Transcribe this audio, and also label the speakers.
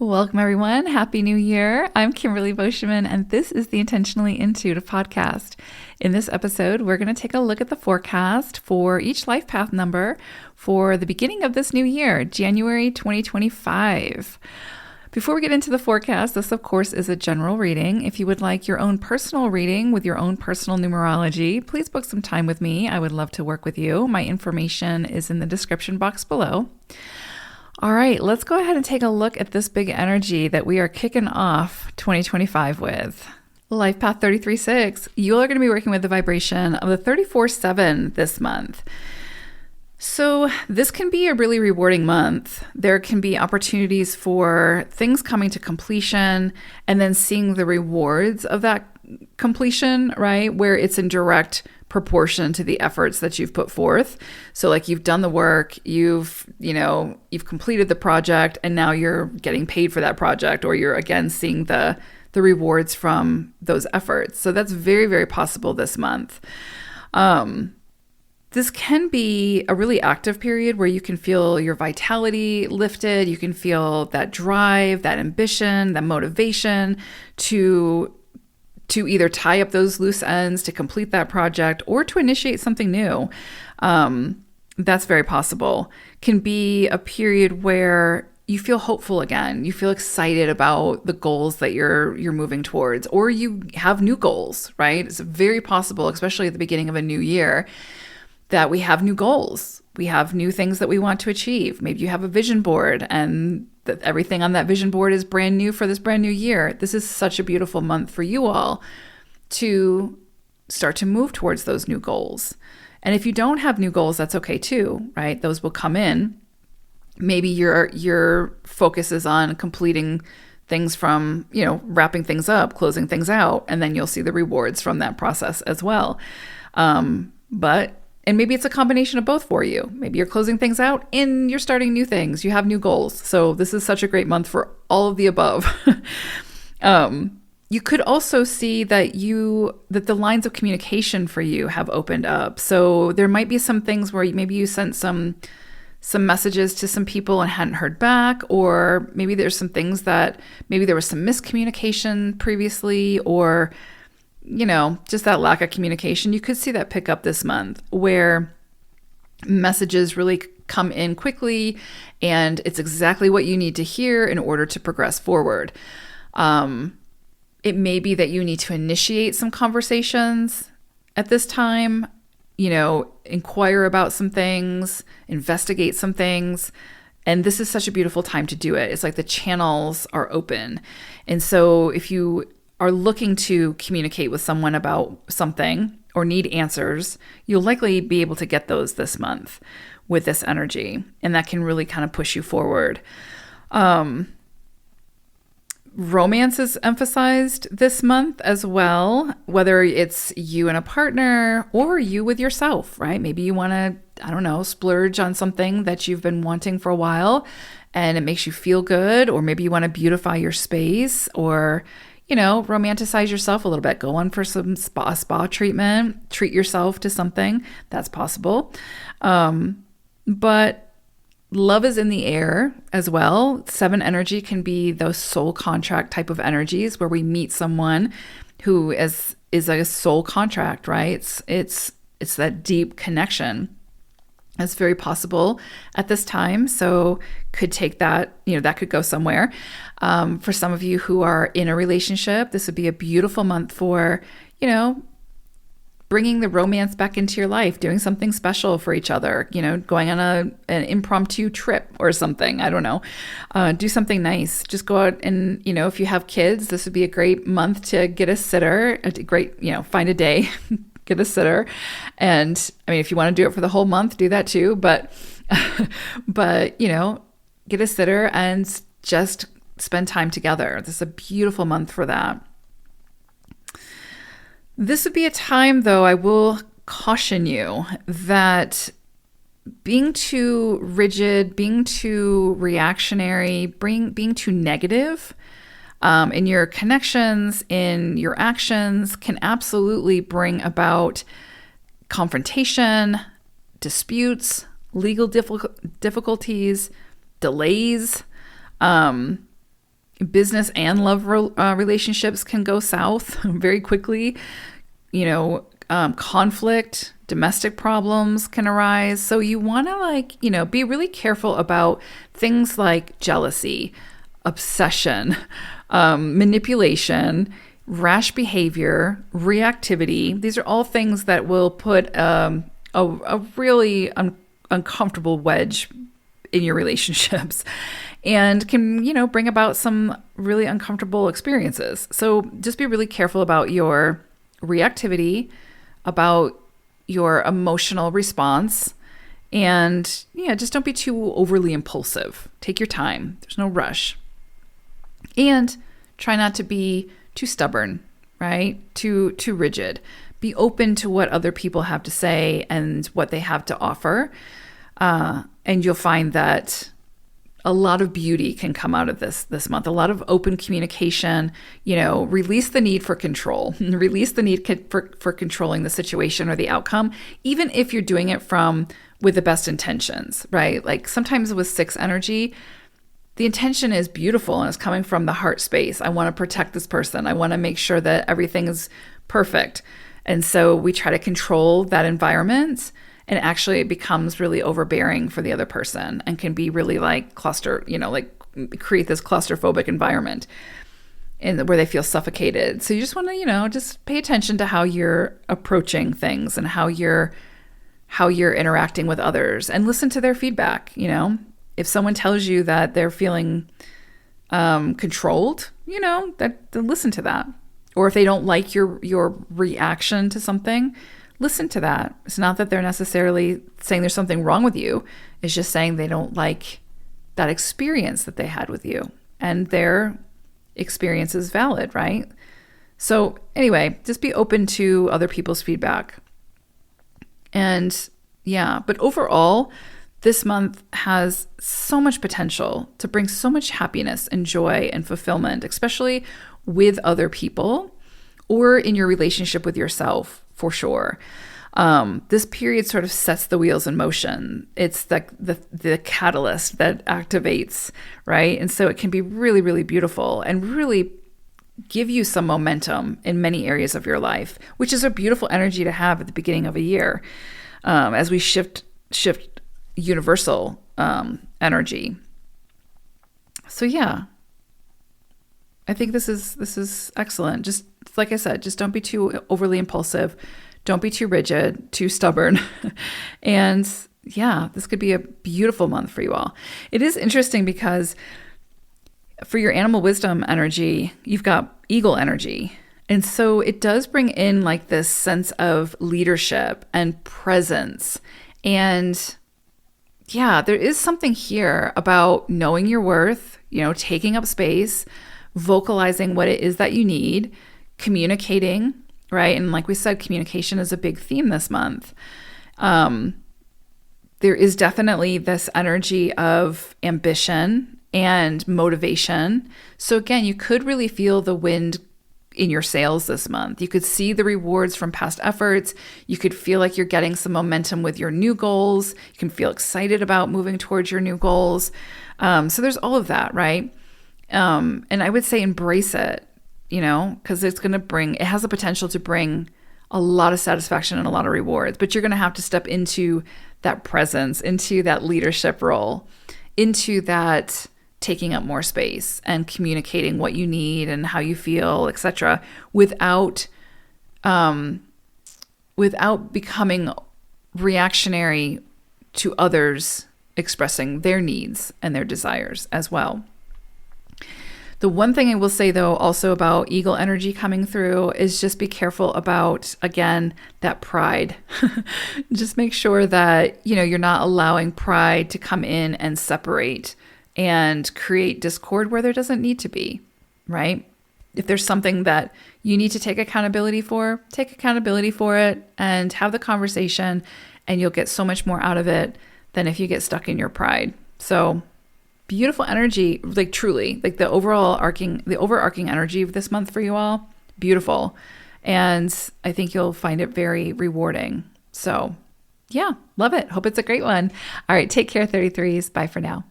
Speaker 1: Welcome, everyone. Happy New Year. I'm Kimberly Boschman, and this is the Intentionally Intuitive podcast. In this episode, we're going to take a look at the forecast for each life path number for the beginning of this new year, January 2025. Before we get into the forecast, this, of course, is a general reading. If you would like your own personal reading with your own personal numerology, please book some time with me. I would love to work with you. My information is in the description box below. All right, let's go ahead and take a look at this big energy that we are kicking off 2025 with. Life Path 33.6, you are going to be working with the vibration of the 34-7 this month. So this can be a really rewarding month. There can be opportunities for things coming to completion and then seeing the rewards of that completion, right? Where it's in direct proportion to the efforts that you've put forth. So like you've done the work, you've completed the project, and now you're getting paid for that project, or you're again seeing the rewards from those efforts. So that's very, very possible this month. This can be a really active period where you can feel your vitality lifted. You can feel that drive, that ambition, that motivation to either tie up those loose ends, to complete that project, or to initiate something new. That's very possible. Can be a period where you feel hopeful again. You feel excited about the goals that you're moving towards, or you have new goals, right? It's very possible, especially at the beginning of a new year, that we have new goals. We have new things that we want to achieve. Maybe you have a vision board and that everything on that vision board is brand new for this brand new year. This is such a beautiful month for you all to start to move towards those new goals. And if you don't have new goals, that's okay too, right? Those will come in. Maybe your focus is on completing things from, wrapping things up, closing things out, and then you'll see the rewards from that process as well. And maybe it's a combination of both for you. Maybe you're closing things out and you're starting new things. You have new goals. So this is such a great month for all of the above. You could also see that the lines of communication for you have opened up. So there might be some things where maybe you sent some messages to some people and hadn't heard back, or maybe there's some things that maybe there was some miscommunication previously, or just that lack of communication. You could see that pick up this month where messages really come in quickly and it's exactly what you need to hear in order to progress forward. It may be that you need to initiate some conversations at this time, inquire about some things, investigate some things. And this is such a beautiful time to do it. It's like the channels are open. And so if you are looking to communicate with someone about something or need answers, you'll likely be able to get those this month with this energy. And that can really kind of push you forward. Romance is emphasized this month as well, whether it's you and a partner or you with yourself, right? Maybe you want to, splurge on something that you've been wanting for a while and it makes you feel good, or maybe you want to beautify your space, or romanticize yourself a little bit. Go on for some spa treatment, treat yourself to something. That's possible. But love is in the air as well. 7 energy can be those soul contract type of energies where we meet someone who is a soul contract, right? It's that deep connection. That's very possible at this time. So could take that, that could go somewhere. For some of you who are in a relationship, this would be a beautiful month for, bringing the romance back into your life, doing something special for each other, going on an impromptu trip or something. I don't know. Do something nice. Just go out and, if you have kids, this would be a great month to get a sitter, find a day, get a sitter. And if you want to do it for the whole month, do that too. But get a sitter and just spend time together. This is a beautiful month for that. This would be a time, though, I will caution you that being too rigid, being too reactionary, being too negative in your connections, in your actions can absolutely bring about confrontation, disputes, legal difficulties, delays. Business and love relationships can go south very quickly. Conflict, domestic problems can arise. So you want to be really careful about things like jealousy, obsession, manipulation, rash behavior, reactivity. These are all things that will put a really uncomfortable wedge in your relationships and can, bring about some really uncomfortable experiences. So just be really careful about your reactivity, about your emotional response, and just don't be too overly impulsive. Take your time. There's no rush. And try not to be too stubborn, right? Too rigid. Be open to what other people have to say and what they have to offer. And you'll find that a lot of beauty can come out of this month. A lot of open communication, release the need for control, release the need for controlling the situation or the outcome, even if you're doing it with the best intentions, right? Like sometimes with 6 energy, the intention is beautiful and it's coming from the heart space. I want to protect this person. I want to make sure that everything is perfect. And so we try to control that environment, and actually it becomes really overbearing for the other person and can be really like create this claustrophobic environment where they feel suffocated. So you just want to, just pay attention to how you're approaching things and how you're interacting with others, and listen to their feedback. If someone tells you that they're feeling controlled, then listen to that. Or if they don't like your reaction to something, listen to that. It's not that they're necessarily saying there's something wrong with you. It's just saying they don't like that experience that they had with you, and their experience is valid, right? So anyway, just be open to other people's feedback. And but overall, this month has so much potential to bring so much happiness and joy and fulfillment, especially with other people or in your relationship with yourself, for sure. This period sort of sets the wheels in motion. It's the catalyst that activates, right? And so it can be really, really beautiful and really give you some momentum in many areas of your life, which is a beautiful energy to have at the beginning of a year, as we shift universal energy. So I think this is excellent. Just like I said, just don't be too overly impulsive. Don't be too rigid, too stubborn. And this could be a beautiful month for you all. It is interesting because for your animal wisdom energy, you've got eagle energy. And so it does bring in like this sense of leadership and presence. And there is something here about knowing your worth, taking up space, vocalizing what it is that you need, communicating, right? And like we said, communication is a big theme this month. There is definitely this energy of ambition and motivation. So again, you could really feel the wind in your sails this month. You could see the rewards from past efforts. You could feel like you're getting some momentum with your new goals. You can feel excited about moving towards your new goals. So there's all of that, right? And I would say embrace it, because it has the potential to bring a lot of satisfaction and a lot of rewards, but you're going to have to step into that presence, into that leadership role, into that taking up more space and communicating what you need and how you feel, etc., without becoming reactionary to others expressing their needs and their desires as well. The one thing I will say, though, also about eagle energy coming through is just be careful about, again, that pride. Just make sure that, you're not allowing pride to come in and separate and create discord where there doesn't need to be, right? If there's something that you need to take accountability for, take accountability for it and have the conversation, and you'll get so much more out of it than if you get stuck in your pride. So beautiful energy, like truly, like the overarching energy of this month for you all, beautiful. And I think you'll find it very rewarding. So love it. Hope it's a great one. All right, take care, 33s. Bye for now.